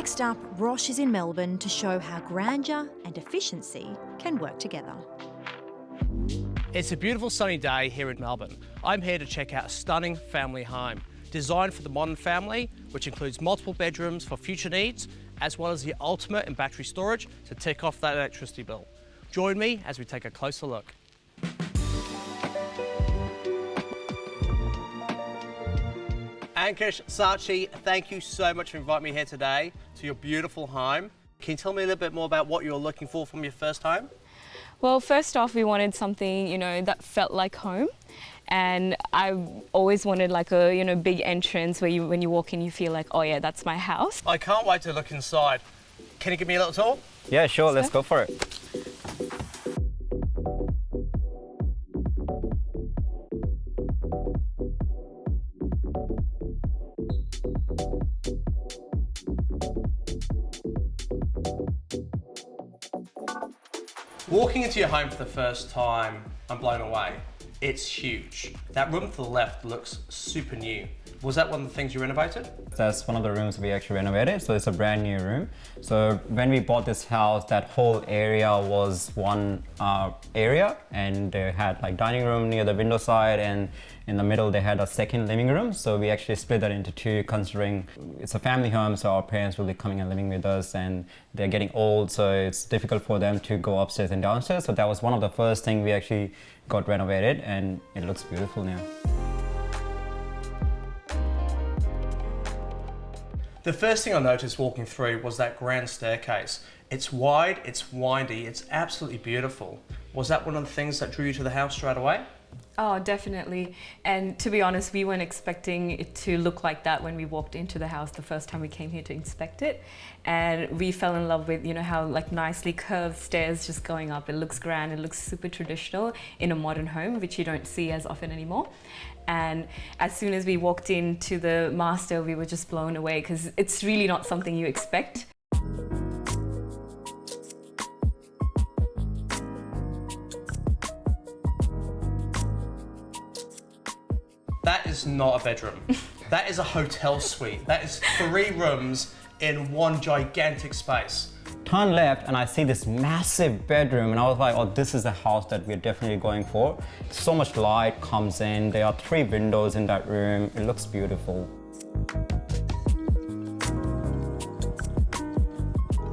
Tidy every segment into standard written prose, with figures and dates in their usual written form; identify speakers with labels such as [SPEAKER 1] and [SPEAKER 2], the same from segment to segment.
[SPEAKER 1] Next up, Rosh is in Melbourne to show how grandeur and efficiency can work together.
[SPEAKER 2] It's a beautiful sunny day here in Melbourne. I'm here to check out a stunning family home, designed for the modern family, which includes multiple bedrooms for future needs, as well as the ultimate in battery storage to tick off that electricity bill. Join me as we take a closer look. Ankush, Sakshi, thank you so much for inviting me here today to your beautiful home. Can you tell me a little bit more about what you're looking for from your first home?
[SPEAKER 3] Well, first off, we wanted something, that felt like home. And I always wanted like a, big entrance where when you walk in, you feel like, oh yeah, that's my house.
[SPEAKER 2] I can't wait to look inside. Can you give me a little tour?
[SPEAKER 4] Yeah, sure, let's go for it.
[SPEAKER 2] Walking into your home for the first time, I'm blown away. It's huge. That room to the left looks super new. Was that one of the things you renovated?
[SPEAKER 4] That's one of the rooms we actually renovated, so it's a brand new room. So when we bought this house, that whole area was one area, and they had like dining room near the window side, and in the middle they had a second living room. So we actually split that into two, considering it's a family home, so our parents will be coming and living with us, and they're getting old, so it's difficult for them to go upstairs and downstairs. So that was one of the first things we actually got renovated, and it looks beautiful now.
[SPEAKER 2] The first thing I noticed walking through was that grand staircase. It's wide, it's windy, it's absolutely beautiful. Was that one of the things that drew you to the house straight away?
[SPEAKER 3] Oh, definitely. And to be honest, we weren't expecting it to look like that when we walked into the house the first time we came here to inspect it. And we fell in love with, how like nicely curved stairs just going up. It looks grand, it looks super traditional in a modern home, which you don't see as often anymore. And as soon as we walked into the master, we were just blown away because it's really not something you expect.
[SPEAKER 2] That is not a bedroom. That is a hotel suite. That is 3 rooms in one gigantic space.
[SPEAKER 4] Turn left and I see this massive bedroom, and I was like, oh, this is the house that we're definitely going for. So much light comes in. There are 3 windows in that room. It looks beautiful.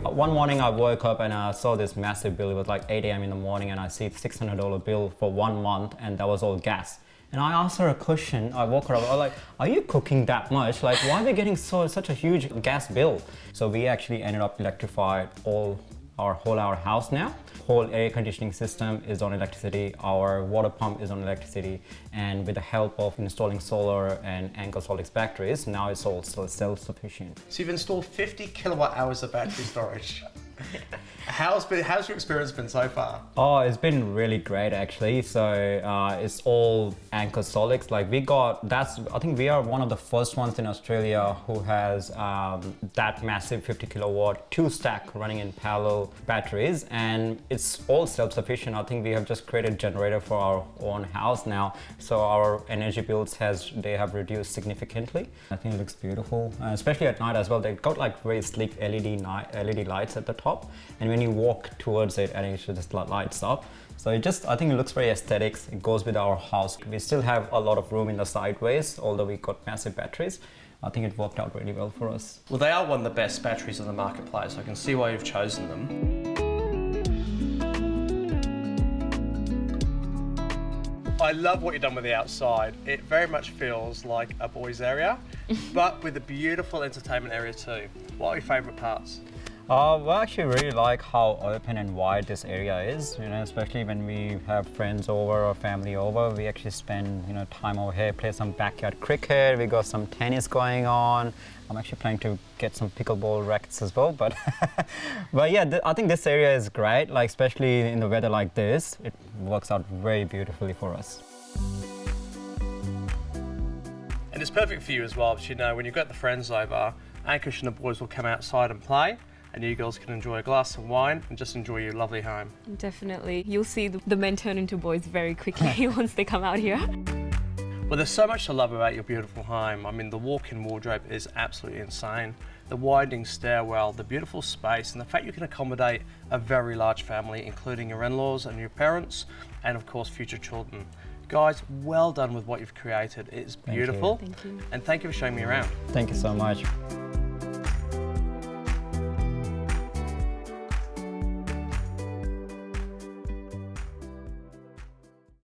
[SPEAKER 4] One morning I woke up and I saw this massive bill. It was like 8 a.m. in the morning, and I see a $600 bill for 1 month, and that was all gas. And I asked her a question. I woke her up, I was like, are you cooking that much? Like, why are we getting such a huge gas bill? So we actually ended up electrified our whole house now. Whole air conditioning system is on electricity. Our water pump is on electricity. And with the help of installing solar and Anker SOLIX batteries, now it's all self-sufficient. So
[SPEAKER 2] you've installed 50 kilowatt hours of battery storage. How's your experience been so far?
[SPEAKER 4] Oh, it's been really great actually. So it's all Anker SOLIX. Like I think we are one of the first ones in Australia who has that massive 50 kilowatt 2-stack running in parallel batteries, and it's all self-sufficient. I think we have just created a generator for our own house now, so our energy bills they have reduced significantly. I think it looks beautiful, especially at night as well. They've got like very sleek LED lights at the top, and when you walk towards it, and it just lights up. So I think it looks very aesthetic. It goes with our house. We still have a lot of room in the sideways, although we got massive batteries. I think it worked out really well for us.
[SPEAKER 2] Well, they are one of the best batteries in the marketplace. I can see why you've chosen them. I love what you've done with the outside. It very much feels like a boys' area, but with a beautiful entertainment area too. What are your favourite parts?
[SPEAKER 4] We actually really like how open and wide this area is, especially when we have friends over or family over. We actually spend, time over here, play some backyard cricket. We got some tennis going on. I'm actually planning to get some pickleball rackets as well, but yeah, I think this area is great, like especially in the weather like this. It works out very beautifully for us.
[SPEAKER 2] And it's perfect for you as well, because when you've got the friends over, Ankush and the boys will come outside and play, and you girls can enjoy a glass of wine and just enjoy your lovely home.
[SPEAKER 3] Definitely. You'll see the men turn into boys very quickly once they come out here.
[SPEAKER 2] Well, there's so much to love about your beautiful home. I mean, the walk-in wardrobe is absolutely insane. the winding stairwell, the beautiful space, and the fact you can accommodate a very large family, including your in-laws and your parents, and of course future children. Guys, well done with what you've created. It's beautiful.
[SPEAKER 3] Thank you.
[SPEAKER 2] And thank you for showing me around.
[SPEAKER 4] Thank you so much.